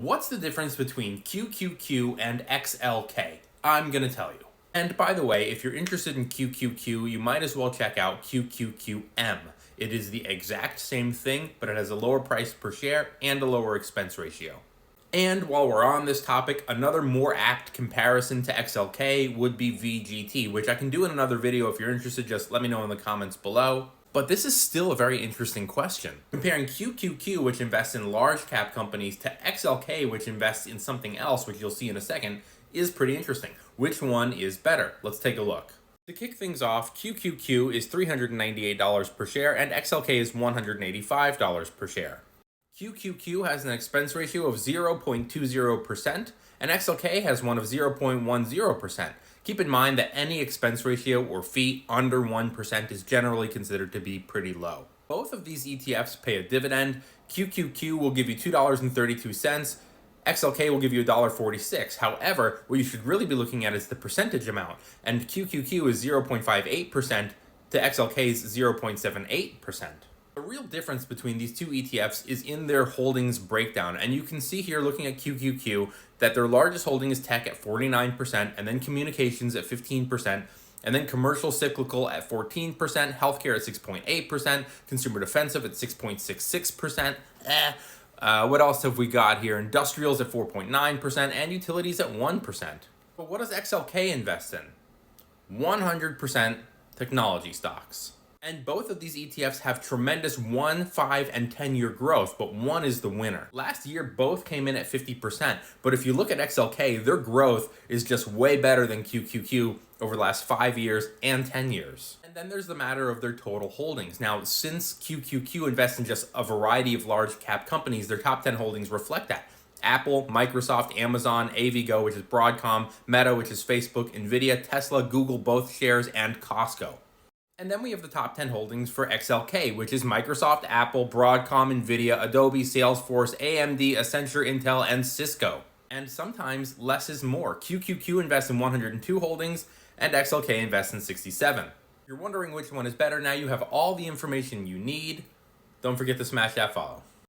What's the difference between QQQ and XLK? I'm gonna tell you. And by the way, if you're interested in QQQ, you might as well check out QQQM. It is the exact same thing, but it has a lower price per share and a lower expense ratio. And while we're on this topic, another more apt comparison to XLK would be VGT, which I can do in another video. If you're interested, just let me know in the comments below. But this is still a very interesting question. Comparing QQQ, which invests in large cap companies, to XLK, which invests in something else, which you'll see in a second, is pretty interesting. Which one is better? Let's take a look. To kick things off, QQQ is $398 per share and XLK is $185 per share. QQQ has an expense ratio of 0.20% and XLK has one of 0.10%. Keep in mind that any expense ratio or fee under 1% is generally considered to be pretty low. Both of these ETFs pay a dividend. QQQ will give you $2.32. XLK will give you $1.46. However, what you should really be looking at is the percentage amount, and QQQ is 0.58% to XLK's 0.78%. The real difference between these two ETFs is in their holdings breakdown, and you can see here looking at QQQ that their largest holding is tech at 49%, and then communications at 15%, and then commercial cyclical at 14%, healthcare at 6.8%, consumer defensive at 6.66%. What else have we got here? Industrials at 4.9%, and utilities at 1%. But what does XLK invest in? 100% technology stocks. And both of these ETFs have tremendous 1, 5, and 10-year growth, but one is the winner. Last year, both came in at 50%, but if you look at XLK, their growth is just way better than QQQ over the last 5 years and 10 years. And then there's the matter of their total holdings. Now, since QQQ invests in just a variety of large cap companies, their top 10 holdings reflect that. Apple, Microsoft, Amazon, AVGO, which is Broadcom, Meta, which is Facebook, Nvidia, Tesla, Google, both shares, and Costco. And then we have the top 10 holdings for XLK, which is Microsoft, Apple, Broadcom, Nvidia, Adobe, Salesforce, AMD, Accenture, Intel, and Cisco. And sometimes less is more. QQQ invests in 102 holdings, and XLK invests in 67. If you're wondering which one is better, now you have all the information you need. Don't forget to smash that follow.